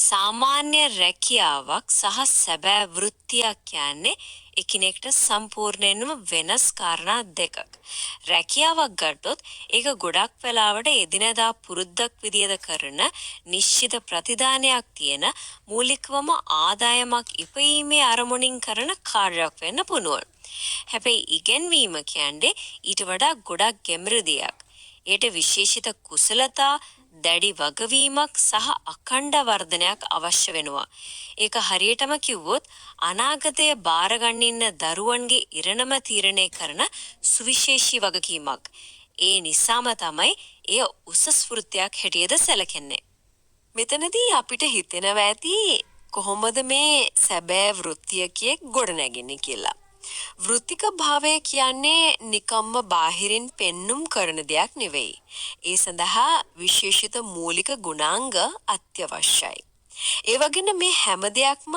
සාමාන්‍ය රැකියාවක් සහ සැබෑ වෘත්තියක් කියන්නේ එකිනෙකට සම්පූර්ණයෙන්ම වෙනස් කාරණා දෙකක්. රැකියාවක් ගත්තොත් ඒක ගොඩක් වෙලාවට එදිනදා පුරුද්දක් විදියට කරන නිශ්චිත ප්‍රතිදානයක් තියෙන මූලිකවම ආදායමක් ඉපයීමේ අරමුණින් කරන කාර්යයක් වෙන්න පුළුවන්. හැබැයි ඉගෙනවීම කියන්නේ ඊට වඩා ගොඩක් ගැඹුරු දෙයක්. ඒට විශේෂිත කුසලතා දැඩි වගවීමක් සහ අඛණ්ඩ වර්ධනයක් අවශ්‍ය වෙනවා. ඒක හරියටම කිව්වොත් අනාගතය බාරගන්න ඉන්න දරුවන්ගේ ඉරණම තීරණය කරන සුවිශේෂී වගකීමක්. ඒ නිසාම තමයි එය උසස් වෘත්තියක් හැටියට සැලකෙන්නේ. මෙතනදී අපිට හිතෙනවා ඇති කොහොමද මේ සැබෑ වෘත්තියකියෙක් ගොඩනැගෙන්නේ කියලා. වෘත්තික භාවය කියන්නේ නිකම්ම බාහිරින් පෙන්눔 කරන දෙයක් නෙවෙයි. ඒ සඳහා විශේෂිත මූලික ගුණාංග අත්‍යවශ්‍යයි. ඒ වගේම මේ හැම දෙයක්ම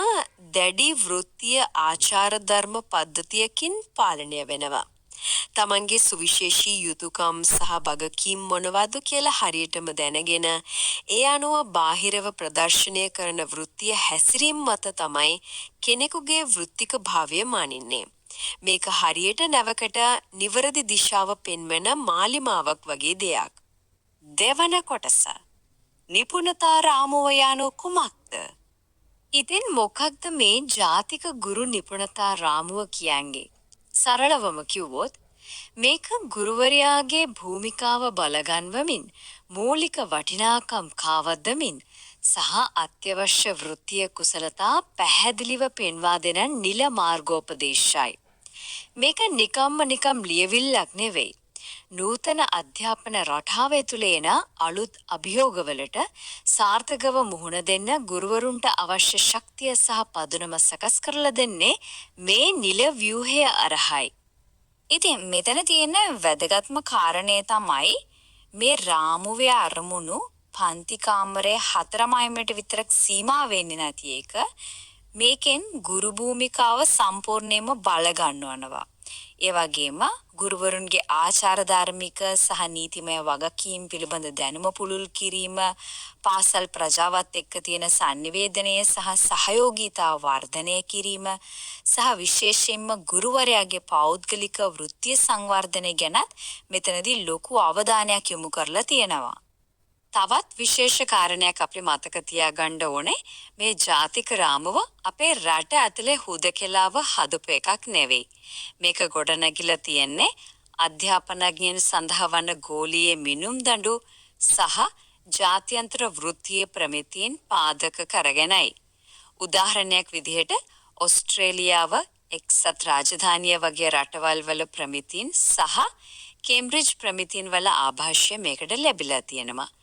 දැඩි වෘත්තීය ආචාර ධර්ම පද්ධතියකින් පාලනය වෙනවා. තමන්ගේ සුවිශේෂී යුතුයකම් සහ වගකීම් මොනවද කියලා හරියටම දැනගෙන ඒ අනුව බාහිරව ප්‍රදර්ශනය කරන වෘත්තීය හැසිරීම මත තමයි කෙනෙකුගේ වෘත්තික භාවය මානින්නේ. මේක හරියට නැවකට නිවැරදි දිශාව පෙන්වන මාලිමාවක් වගේ දෙයක්. දෙවන කොටස. නිපුණතා රාමුව යනු කුමක්ද? ඉතින් මොකක්ද මේ ජාතික ගුරු නිපුණතා රාමුව කියන්නේ? සරලවම කිව්වොත් මේක ගුරුවරයාගේ භූමිකාව බලගන්වමින් මූලික වටිනාකම් කාවද්දමින් සහ අත්‍යවශ්‍ය වෘත්තීය කුසලතා පැහැදිලිව පෙන්වා දෙන නිල මාර්ගෝපදේශයි. මේක නිකම් ලියවිල්ලක් නෙවෙයි. නූතන අධ්‍යාපන රටාව ඇතුළේ එන අලුත් අභියෝගවලට සාර්ථකව මුහුණ දෙන්න ගුරුවරුන්ට අවශ්‍ය ශක්තිය සහ පදුනම සකස් කරලා දෙන්නේ මේ නිල ව්‍යුහය අරහයි. ඉතින් මෙතන තියෙන වැදගත්ම කාරණේ තමයි මේ රාමුවේ අරමුණු පන්ති කාමරයේ 4 විතරක් සීමා වෙන්නේ නැති එක. මේකෙන් ගුරු භූමිකාව සම්පූර්ණයෙන්ම බල ගන්නවනවා. ඒ වගේම ගුරුවරුන්ගේ ආචාර ධාර්මික සහ නීතිමය වගකීම් පිළිබඳ දැනුම පුළුල් කිරීම, පාසල් ප්‍රජාවත් එක්ක තියෙන sannivedanaya සහ සහයෝගීතාව වර්ධනය කිරීම සහ විශේෂයෙන්ම ගුරුවරයාගේ පෞද්ගලික වෘත්තීය සංවර්ධනය ගැනත් මෙතනදී ලොකු අවධානයක් යොමු කරලා තියෙනවා. තවත් විශේෂ කාරණයක් අපි මතක තියාගන්න ඕනේ මේ ජාතික රාමුව අපේ රට ඇතුලේ හුදකලාව හදපු එකක් නෙවෙයි. මේක ගොඩනැගිලා තියෙන්නේ අධ්‍යාපනඥයන් සඳහා වන ගෝලීය මිනුම් දඬු සහ ජාත්‍යන්තර වෘත්තීය ප්‍රමිතීන් පාදක කරගෙනයි. උදාහරණයක් විදිහට ඕස්ට්‍රේලියාව එක්සත් රාජධානිය වගේ රටවල් වල ප්‍රමිතීන් සහ කේම්බ්‍රිජ් ප්‍රමිතීන් වල ආභාෂය මේකට ලැබිලා තියෙනවා.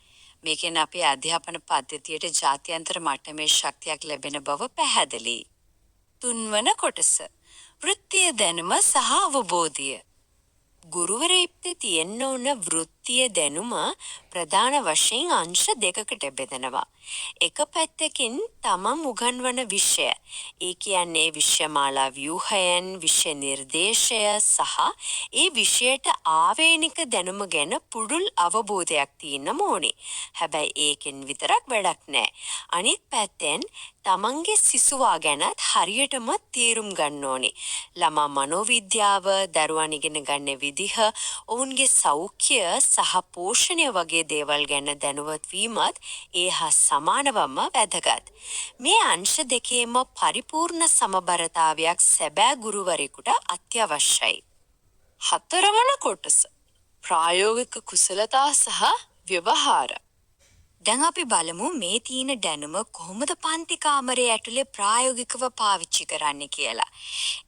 මේකෙන් අපේ අධ්‍යාපන පද්ධතියට ජාත්‍යන්තර මට්ටමේ ශක්තියක් ලැබෙන බව පැහැදිලි. තුන්වන කොටස. වෘත්තීය දැනුම සහ අවබෝධය. ගුරුවරයෙක්ට තියෙන්න ඕන වෘත්තීය දැනුම ප්‍රධාන වශයෙන් අංශ දෙකකට බෙදෙනවා. එක පැත්තකින් තමන් උගන්වන විෂය. ඒ කියන්නේ විෂයමාලා ව්‍යුහයන්, විෂය නිර්දේශය සහ ඒ විෂයට ආවේනික දැනුම ගැන පුළුල් අවබෝධයක් තියෙන්න ඕනේ. හැබැයි ඒකෙන් විතරක් වැඩක් නැහැ. අනිත් පැත්තෙන් තමන්ගේ සිසුවා ගැනත් හරියටම තේරුම් ගන්න ඕනේ. ළමා මනෝවිද්‍යාව, දරුවන් ඉගෙන ගන්න විදිහ, ඔවුන්ගේ සෞඛ්‍ය සහ පෝෂණය වගේ දේවල් ගැන දැනුවත් වීමත් ඒ හා සමානවම වැදගත්. මේ අංශ දෙකේම පරිපූර්ණ සමබරතාවයක් සැබෑ ගුරුවරයෙකුට අත්‍යවශ්‍යයි. හතරවන කොටස. ප්‍රායෝගික කුසලතා සහ ව්‍යවහාර. දැන් අපි බලමු මේ තීන දැනුම කොහොමද පන්ති කාමරයේ ඇතුලේ ප්‍රායෝගිකව පාවිච්චි කරන්න කියලා.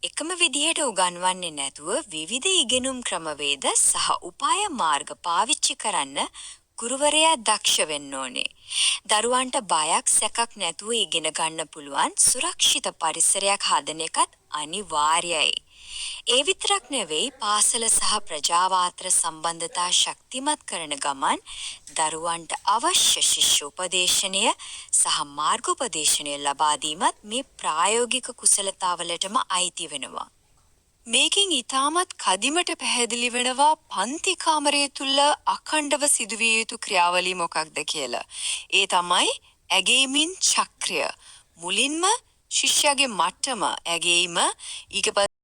එකම විදිහට උගන්වන්නේ නැතුව විවිධ ඉගෙනුම් ක්‍රමවේද සහ උපාය මාර්ග පාවිච්චි කරන්න ගුරුවරයා දක්ෂ වෙන්න ඕනේ. දරුවන්ට බයක් සැකක් නැතුව ඉගෙන ගන්න පුළුවන් සුරක්ෂිත පරිසරයක් හදන එකත් අනිවාර්යයි. ඒ විතරක් නෙවෙයි පාසල සහ ප්‍රජාව අතර සම්බන්ධතා ශක්තිමත් කරන ගමන් දරුවන්ට අවශ්‍ය ශිෂ්‍ය උපදේශනය සහ මාර්ගෝපදේශනය ලබා දීමත් මේ ප්‍රායෝගික කුසලතාවලටම අයිති වෙනවා. මේකෙන් ඊටමත් කදිමට පැහැදිලි වෙනවා පන්ති කාමරය තුල අඛණ්ඩව සිදුවිය යුතු ක්‍රියාවලිය මොකක්ද කියලා. ඒ තමයි ඇගේමින් චක්‍රය. මුලින්ම ශිෂ්‍යයාගේ මට්ටම ඇගේීම ඊට